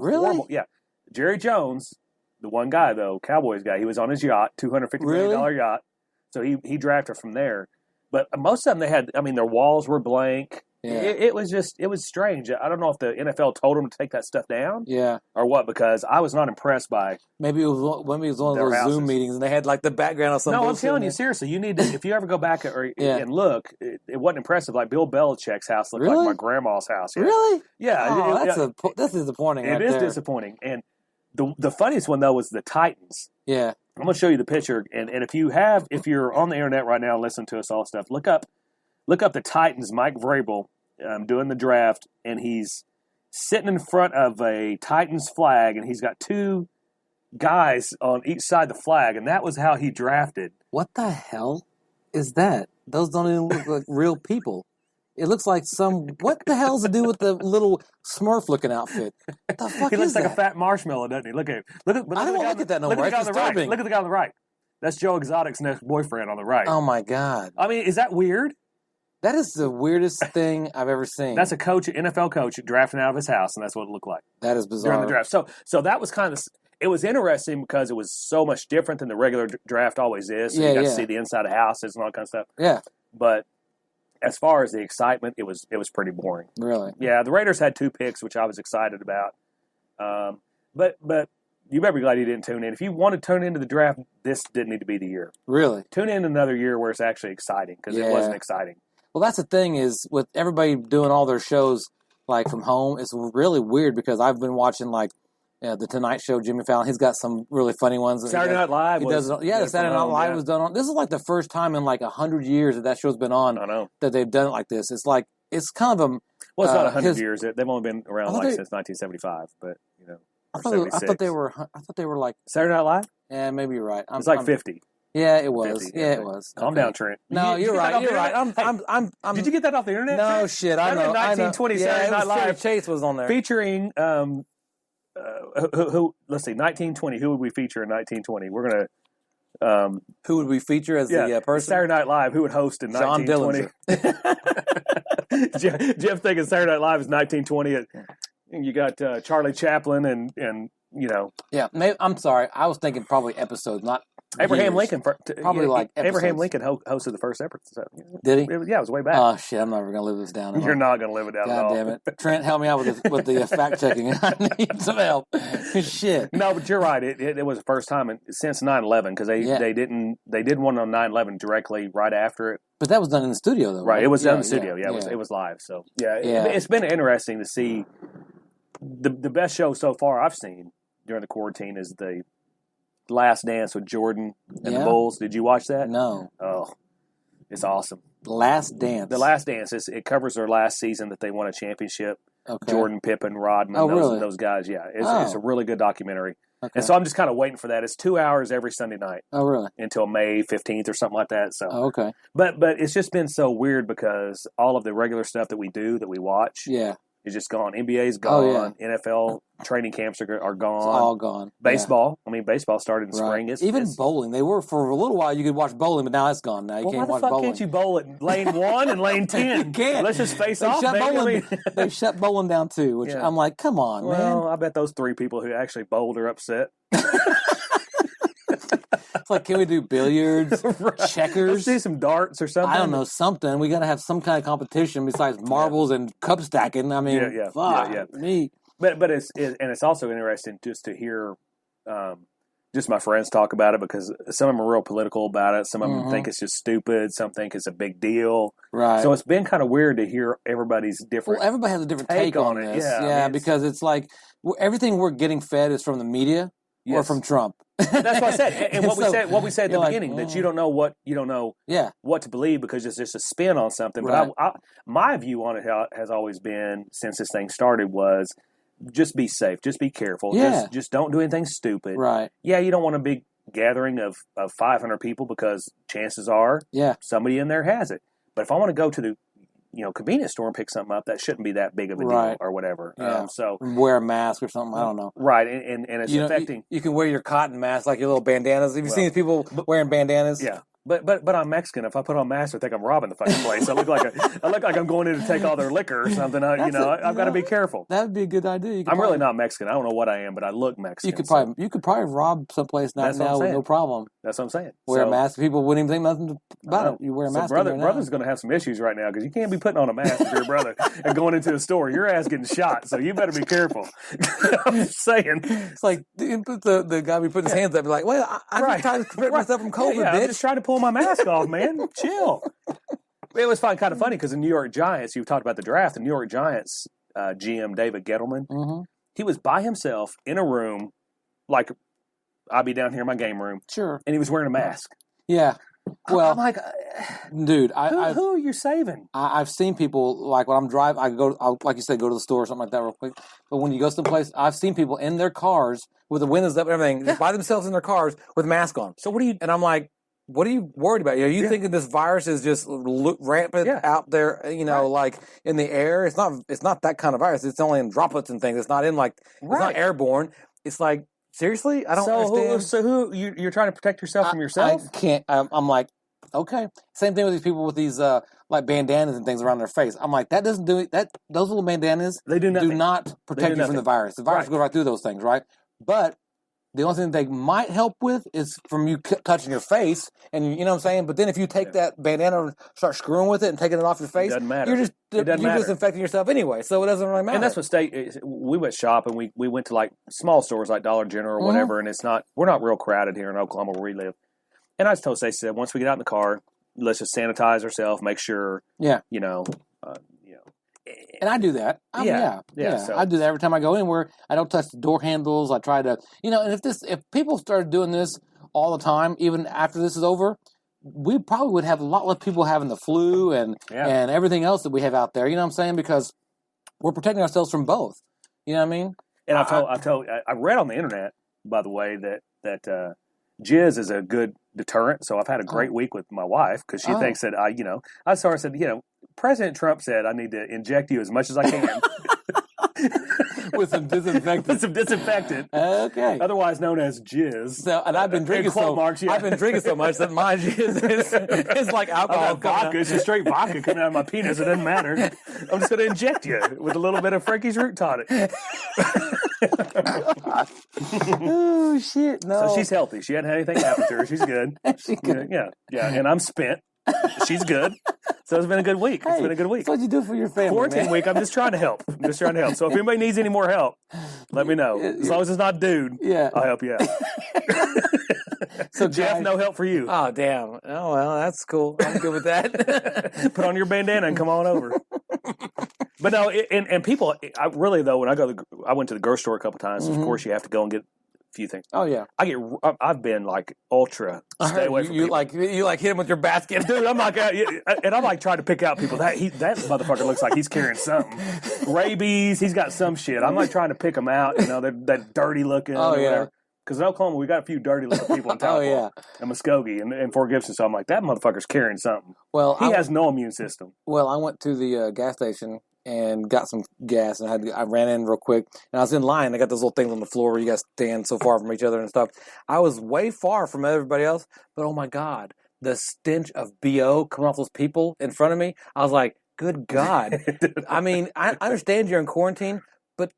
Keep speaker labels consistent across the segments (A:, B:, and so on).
A: Really?
B: horrible. Yeah. Jerry Jones, the one guy though, Cowboys guy, he was on his yacht, $250 million yacht. So he drafted from there. But most of them, their walls were blank.
A: Yeah.
B: It was strange. I don't know if the NFL told them to take that stuff down.
A: Yeah.
B: Or what, because I was not impressed by.
A: Maybe it was one of those
B: houses.
A: Zoom meetings and they had like the background of something.
B: No, I'm telling you, seriously, you need to, if you ever go back and look, it wasn't impressive. Like Bill Belichick's house looked like my grandma's house. Yeah.
A: Really?
B: Yeah.
A: Oh, that's disappointing.
B: It is disappointing. And the funniest one, though, was the Titans.
A: Yeah.
B: I'm going to show you the picture. And if you're on the internet right now and listening to us all stuff, look up the Titans, Mike Vrabel, doing the draft, and he's sitting in front of a Titans flag, and he's got two guys on each side of the flag, and that was how he drafted.
A: What the hell is that? Those don't even look like real people. It looks like what the hell's to do with the little Smurf-looking outfit? What the fuck
B: he looks
A: is
B: like
A: that?
B: a fat marshmaillow, doesn't he? Look at him. Look
A: I don't look at that no more. It's disturbing.
B: Look at the guy on the right. That's Joe Exotic's next boyfriend on the right.
A: Oh, my God.
B: I mean, is that weird?
A: That is the weirdest thing I've ever seen.
B: That's a coach, an NFL coach, drafting out of his house, and that's what it looked like.
A: That is bizarre.
B: During the draft. So that was kind of, it was interesting because it was so much different than the regular draft always is. So you got to see the inside of houses and all that kind of stuff.
A: Yeah.
B: But as far as the excitement, it was pretty boring.
A: Really?
B: Yeah, the Raiders had 2 picks, which I was excited about. But you better be glad you didn't tune in. If you want to tune into the draft, this didn't need to be the year.
A: Really?
B: Tune in another year where it's actually exciting, because it wasn't exciting.
A: Well, that's the thing is with everybody doing all their shows like from home, it's really weird because I've been watching like the Tonight Show, Jimmy Fallon. He's got some really funny ones.
B: Saturday Night Live.
A: The Saturday Night Live was done on. This is like the first time in like 100 years that show's been on.
B: I know
A: that they've done it like this. It's like it's kind of a.
B: Well, it's not 100 years. They've only been around since 1975, but you know.
A: I thought they were like
B: Saturday Night Live.
A: Yeah, maybe you're right.
B: It's like 50.
A: Yeah, it was.
B: 50,
A: it was.
B: Calm down, Trent.
A: No, you're right. You're right. I'm.
B: Did you get that off the internet?
A: No shit. I know.
B: 1920 Saturday Night Live.
A: Chase was on there
B: featuring who? Let's see, 1920. Who would we feature in 1920? We're gonna.
A: Who would we feature as the person?
B: Saturday Night Live. Who would host in 1920? Jeff thinking Saturday Night Live is 1920. You got Charlie Chaplin and you know.
A: Yeah, I'm sorry. I was thinking probably episodes, not
B: Abraham
A: years.
B: Lincoln.
A: Probably like episodes.
B: Abraham Lincoln hosted the first episode.
A: Did he?
B: Yeah, it was way back.
A: Oh shit! I'm never gonna live this down.
B: You're not gonna live it down.
A: God damn it, Trent, help me out with the fact checking. I need some help. Shit.
B: No, but you're right. It was the first time since 9/11 because they did one on 9/11 directly right after it.
A: But that was done in the studio though. Right?
B: It was done in the studio. Yeah, it was live. So it's been interesting to see. The best show so far I've seen during the quarantine is the Last Dance with Jordan and the Bulls. Did you watch that?
A: No.
B: Oh, it's awesome.
A: Last Dance.
B: The Last Dance. It covers their last season that they won a championship.
A: Okay.
B: Jordan, Pippen, Rodman, those guys. Yeah, it's a really good documentary. Okay. And so I'm just kind of waiting for that. It's 2 hours every Sunday night.
A: Oh, really?
B: Until May 15th or something like that. So.
A: Oh, okay.
B: But it's just been so weird because all of the regular stuff that we watch.
A: Yeah.
B: Is just gone. NBA's gone. NFL training camps are gone.
A: It's all gone.
B: Baseball. Yeah. I mean, baseball started in spring.
A: Even bowling. They were for a little while. You could watch bowling, but now it's gone. Now you can't watch bowling.
B: Why the fuck can't you bowl at lane 1 and lane 10?
A: You can't.
B: Let's just face off.
A: They shut bowling down too. Which I'm like, come on, man.
B: Well, I bet those 3 people who actually bowled are upset.
A: It's like, can we do billiards, checkers?
B: Let's do some darts or something.
A: I don't know, something. We got to have some kind of competition besides marbles and cup stacking. I mean, me.
B: But it's also interesting just to hear just my friends talk about it because some of them are real political about it. Some of them think it's just stupid. Some think it's a big deal.
A: Right.
B: So it's been kind of weird to hear everybody's different.
A: Well, everybody has a different take on this. Yeah, because it's like everything we're getting fed is from the media. Yes. Or from Trump.
B: That's what I said. And what we said at the beginning, that you don't know what to believe because it's just a spin on something.
A: Right.
B: But my view on it has always been, since this thing started, was just be safe. Just be careful.
A: Yeah.
B: Just don't do anything stupid.
A: Right.
B: Yeah, you don't want a big gathering of 500 people because chances are somebody in there has it. But if I want to go to the convenience store and pick something up, that shouldn't be that big of a deal or whatever.
A: Yeah.
B: So
A: wear a mask or something. I don't know.
B: Right, and it's affecting.
A: You can wear your cotton mask, like your little bandanas. Have you seen people wearing bandanas?
B: Yeah. But I'm Mexican. If I put on a mask, I think I'm robbing the fucking place. I look like I'm going in to take all their liquor or something. I've got to be careful.
A: That would be a good idea.
B: I'm really not Mexican. I don't know what I am, but I look Mexican.
A: You could probably rob someplace now with no problem.
B: That's what I'm saying.
A: Wear a mask. People wouldn't even think nothing about it. You wear a mask.
B: Brother's going to have some issues right now because you can't be putting on a mask with your brother and going into a store. Your ass getting shot, so you better be careful. I'm just saying.
A: It's like the guy be putting his hands up, like, well, I'm just trying to protect myself from COVID.
B: Yeah, I'm just trying to pull my mask off, man. Chill. It was kind of funny because the New York Giants, you talked about the draft, the New York Giants GM, David Gettleman, he was by himself in a room, like I'd be down here in my game room.
A: Sure. And
B: he was wearing a mask.
A: Yeah. Well,
B: I'm like,
A: dude,
B: who are you saving?
A: I've seen people, like when I'm driving, I'll, like you said, go to the store or something like that real quick. But when you go someplace, I've seen people in their cars with the windows up and everything, just by themselves in their cars with masks on.
B: So what do you?
A: And I'm like, what are you worried about? Are you thinking this virus is just rampant out there, like in the air? It's not that kind of virus. It's only in droplets and things. It's not in it's not airborne. It's like, seriously? I don't understand.
B: So you're trying to protect yourself from yourself?
A: I can't. I'm like, okay. Same thing with these people with these like bandanas and things around their face. I'm like, that doesn't do that. Those little bandanas do not protect you from the virus. The virus goes right through those things, right? But the only thing they might help with is from you touching your face, and you know what I'm saying? But then if you take that bandana and start screwing with it and taking it off your face,
B: it doesn't matter.
A: You're disinfecting yourself anyway, so it doesn't really matter.
B: And that's what we went shopping. We went to like small stores like Dollar General or whatever, and we're not real crowded here in Oklahoma where we live. And I just told Stacey, once we get out in the car, let's just sanitize ourselves, make sure,
A: And I do that. So I do that every time I go anywhere. I don't touch the door handles. I try to, and if people started doing this all the time, even after this is over, we probably would have a lot less people having the flu and everything else that we have out there. You know what I'm saying? Because we're protecting ourselves from both. You know what I mean?
B: And I read on the internet, by the way, that jizz is a good deterrent. So I've had a great week with my wife because she thinks that I saw her said, President Trump said I need to inject you as much as I can.
A: With some
B: disinfectant.
A: Okay.
B: Otherwise known as jizz.
A: So, and I've been drinking so much that my jizz is like alcohol.
B: Vodka. It's just straight vodka coming out of my penis. It doesn't matter. I'm just going to inject you with a little bit of Frankie's root tonic.
A: Oh, shit. No.
B: So she's healthy. She hadn't had anything happen to her. She's good.
A: She's good.
B: Yeah. And I'm spent. She's good. So it's been a good week. It's been a good week.
A: That's what you do for your family.
B: Quarantine week, I'm just trying to help. So if anybody needs any more help, let me know. As long as it's not dude, I'll help you out. So Jeff, no help for you.
A: Oh, damn. Oh, well, that's cool. I'm good with that.
B: Put on your bandana and come on over. But no, and people, I really, though, when I went to the grocery store a couple times, of course you have to go and get few things.
A: Oh yeah,
B: I've been like ultra stay away from people.
A: You hit him with your basket,
B: dude. I'm like, and I'm like trying to pick out people that motherfucker looks like he's carrying something, rabies. He's got some shit. I'm like trying to pick them out. They're dirty looking.
A: Oh yeah.
B: Because in Oklahoma, we got a few dirty looking people in town.
A: Oh yeah.
B: And Muskogee and Fort Gibson. So I'm like, that motherfucker's carrying something.
A: Well,
B: he has no immune system.
A: Well, I went to the gas station and got some gas, and I ran in real quick, and I was in line. They got those little things on the floor where you guys stand so far from each other and stuff. I was way far from everybody else, but oh my God, the stench of BO coming off those people in front of me. I was like, good God. I mean, I understand you're in quarantine, but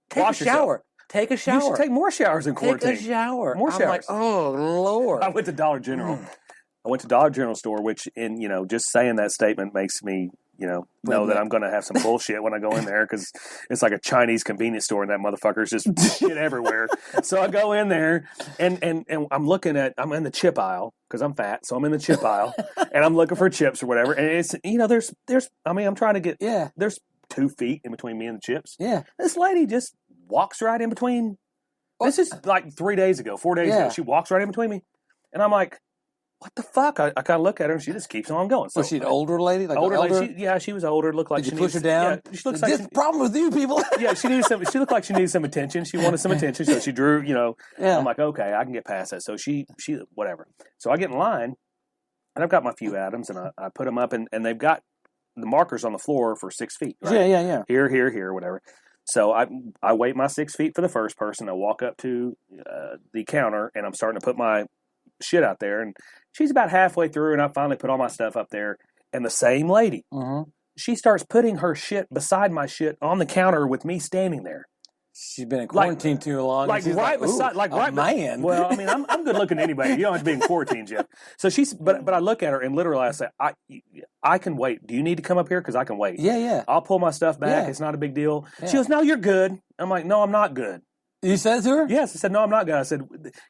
A: take a shower. Take a shower.
B: You should take more showers in quarantine.
A: Take a shower.
B: More showers.
A: I'm like, oh Lord.
B: I went to Dollar General. I went to Dollar General store, which just saying that statement makes me know that I'm going to have some bullshit when I go in there because it's like a Chinese convenience store and that motherfucker's just shit everywhere. So I go in there and I'm in the chip aisle because I'm fat. So I'm in the chip aisle and I'm looking for chips or whatever. And it's, I'm trying to get, there's 2 feet in between me and the chips.
A: Yeah.
B: This lady just walks right in between. This is like 4 days ago. She walks right in between me. And I'm like, what the fuck? I kind of look at her and she just keeps on going. So,
A: was she an older lady? Like
B: older lady? She was older. Looked like
A: Did you push her down?
B: Yeah, she looks like
A: this problem with you people.
B: Yeah, she looked like she needed some attention. She wanted some attention, so she drew. I'm like, okay, I can get past that. So she whatever. So I get in line, and I've got my few items, and I put them up, and they've got the markers on the floor for 6 feet. Right?
A: Yeah.
B: Here, whatever. So I wait my 6 feet for the first person. I walk up to the counter, and I'm starting to put my shit out there, and She's about halfway through, and I finally put all my stuff up there. And the same lady, she starts putting her shit beside my shit on the counter with me standing there.
A: She's been in quarantine too long.
B: Like right beside, like right
A: man.
B: Well, I mean, I'm good looking anybody. You don't have to be in quarantine, Jeff. So but I look at her and literally I say, I can wait. Do you need to come up here? Because I can wait.
A: Yeah.
B: I'll pull my stuff back. It's not a big deal. Yeah. She goes, no, you're good. I'm like, no, I'm not good.
A: You said it to her?
B: Yes. I said, no, I'm not good. I said,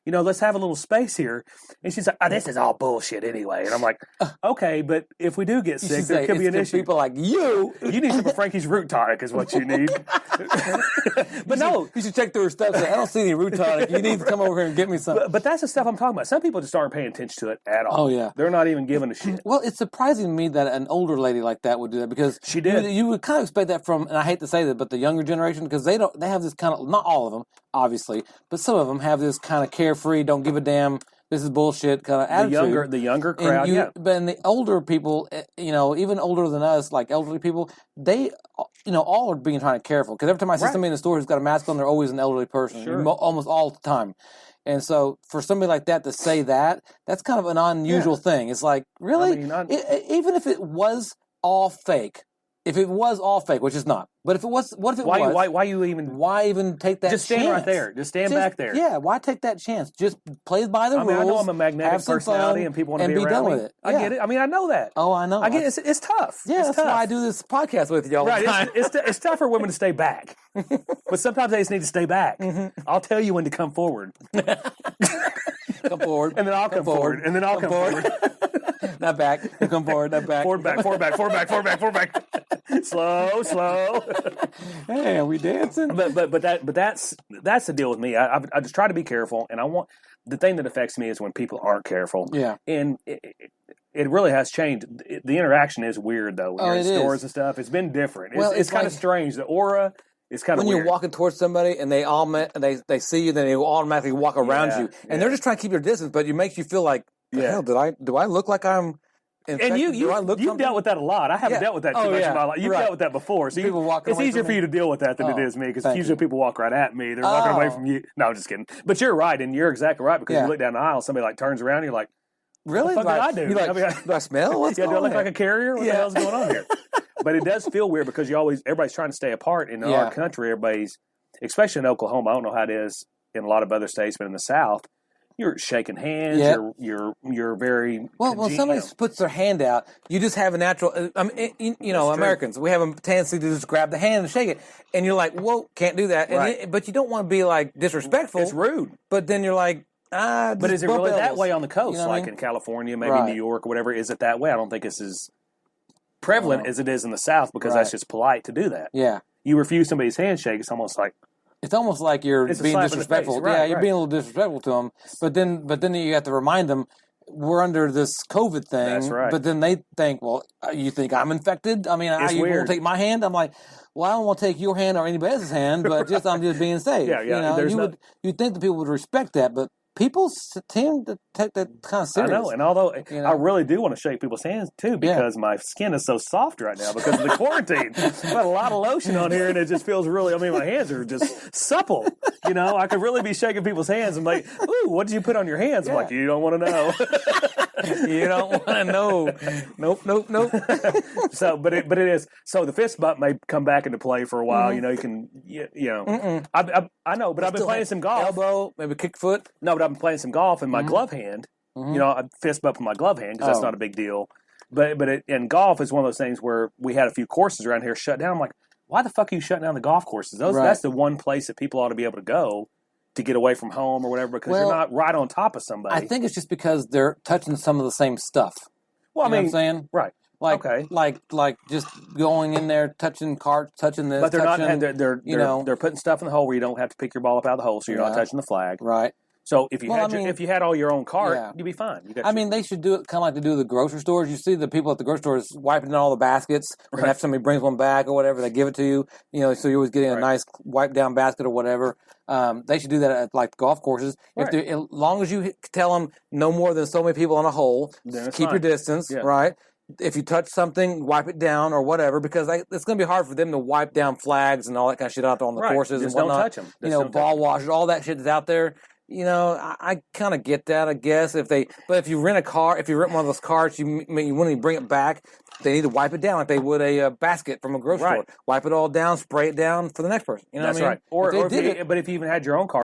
B: let's have a little space here. And she's like, this is all bullshit anyway. And I'm like, okay, but if we do get sick, there could be an issue.
A: People like you
B: need some of Frankie's root tonic is what you need. But
A: you should check through her stuff. Say, I don't see any root tonic. You need to come over here and get me some.
B: But that's the stuff I'm talking about. Some people just aren't paying attention to it at all.
A: Oh, yeah.
B: They're not even giving a shit.
A: Well, it's surprising to me that an older lady like that would do that because
B: she did.
A: You would kind of expect that from, and I hate to say that, but the younger generation, because they have this kind of, not all of them, obviously, but some of them have this kind of carefree, don't give a damn, this is bullshit kind of attitude.
B: The younger crowd,
A: But in the older people, even older than us, like elderly people, they, all are being trying to careful. Because every time I see somebody in the store who's got a mask on, they're always an elderly person, almost all the time. And so for somebody like that to say that, that's kind of an unusual thing. It's like, really? Even if it was all fake, which it's not. But if it was, what if it was? Why even take that chance?
B: Just stand right there. Just stand back there.
A: Yeah, why take that chance? Just play by the rules.
B: I know I'm a magnetic personality and people want to be around
A: done
B: me.
A: with it.
B: I get it. I mean, I know that.
A: Oh, I know.
B: I get it. It's tough.
A: Yeah, that's why I do this podcast with you all the time.
B: It's tough for women to stay back. But sometimes they just need to stay back. I'll tell you when to come forward.
A: Come forward.
B: And then I'll come forward. And then I'll come forward.
A: Not back. You come forward, not back.
B: Forward back. Slow.
A: Hey, are we dancing?
B: But that's the deal with me. I just try to be careful, and the thing that affects me is when people aren't careful.
A: Yeah.
B: And it really has changed. The interaction is weird though. When you're in stores and stuff, it's been different. It's kind of strange. The aura is kind of weird.
A: When you're walking towards somebody and they see you, then they automatically walk around you, and they're just trying to keep their distance, but it makes you feel like, hell, do I look like I'm infected?
B: And you've dealt with that a lot. I haven't dealt with that too much in my life. You've dealt with that before. So it's easier for you to deal with that than it is me, because usually people walk right at me. They're walking away from you. No, I'm just kidding. But you're right, and you're exactly right, because you look down the aisle, somebody like turns around, and you're like,
A: really?
B: What the fuck did I do?
A: Do I smell? What's going on?
B: Do I look like a carrier? What the hell's going on here? But it does feel weird because everybody's trying to stay apart in our country. Everybody's, especially in Oklahoma. I don't know how it is in a lot of other states, but in the South, you're shaking hands. Yep. You're very
A: well. When somebody puts their hand out, you just have a natural. Americans, we have a tendency to just grab the hand and shake it, and you're like, "Whoa, can't do that."
B: Right.
A: But you don't want to be like disrespectful.
B: It's rude.
A: But then you're like,
B: but is it really that way on the coast,
A: like
B: in California, maybe New York or whatever? Is it that way? I don't think it's as prevalent as it is in the South, because that's just polite to do that.
A: Yeah.
B: You refuse somebody's handshake, it's almost like
A: you're being disrespectful.
B: Right,
A: you're being a little disrespectful to them. But then you have to remind them we're under this COVID thing.
B: That's right.
A: But then they think, well, you think I'm infected? I mean, you
B: weird.
A: won't take my hand? I'm like, well, I don't want to take your hand or anybody else's hand, but I'm just being safe. You'd think that people would respect that, but people tend to take that kind of serious.
B: I know, and although I really do want to shake people's hands too, because my skin is so soft right now because of the quarantine. I've got a lot of lotion on here, and it just feels really. I mean, my hands are just supple. I could really be shaking people's hands and like, "Ooh, what did you put on your hands?" I'm like, "You don't want to know."
A: You don't want to know. Nope.
B: So, but it is. So the fist bump may come back into play for a while. You can. I know, but I've been playing some golf.
A: Elbow, maybe kick foot.
B: No, but I've been playing some golf in my glove hand. I fist bump with my glove hand because that's not a big deal. But and golf is one of those things where we had a few courses around here shut down. I'm like, why the fuck are you shutting down the golf courses? That's the one place that people ought to be able to go to get away from home or whatever, because you're not right on top of somebody.
A: I think it's just because they're touching some of the same stuff.
B: Well,
A: I mean, what I'm saying?
B: Right.
A: Like just going in there, touching carts, touching this.
B: But they're putting stuff in the hole where you don't have to pick your ball up out of the hole, so you're not touching the flag.
A: Right.
B: So if you had all your own cart, you'd be fine.
A: They should do it kind of like they do the grocery stores. You see the people at the grocery stores wiping down all the baskets. And if somebody brings one back or whatever, they give it to you. So you're always getting a nice wipe down basket or whatever. They should do that at like golf courses. Right. As long as you tell them no more than so many people on a hole, keep your distance, right? If you touch something, wipe it down or whatever, because it's going to be hard for them to wipe down flags and all that kind of shit out there on the courses and whatnot.
B: Don't touch them.
A: Ball washers, all that shit that's out there. You know, I kind of get that, I guess. But if you rent a car, if you rent one of those cars, you when you bring it back, they need to wipe it down like they would a basket from a grocery store. Wipe it all down, spray it down for the next person. You know
B: That's
A: what I mean?
B: right. Or
A: if they did
B: but if you even had your own car.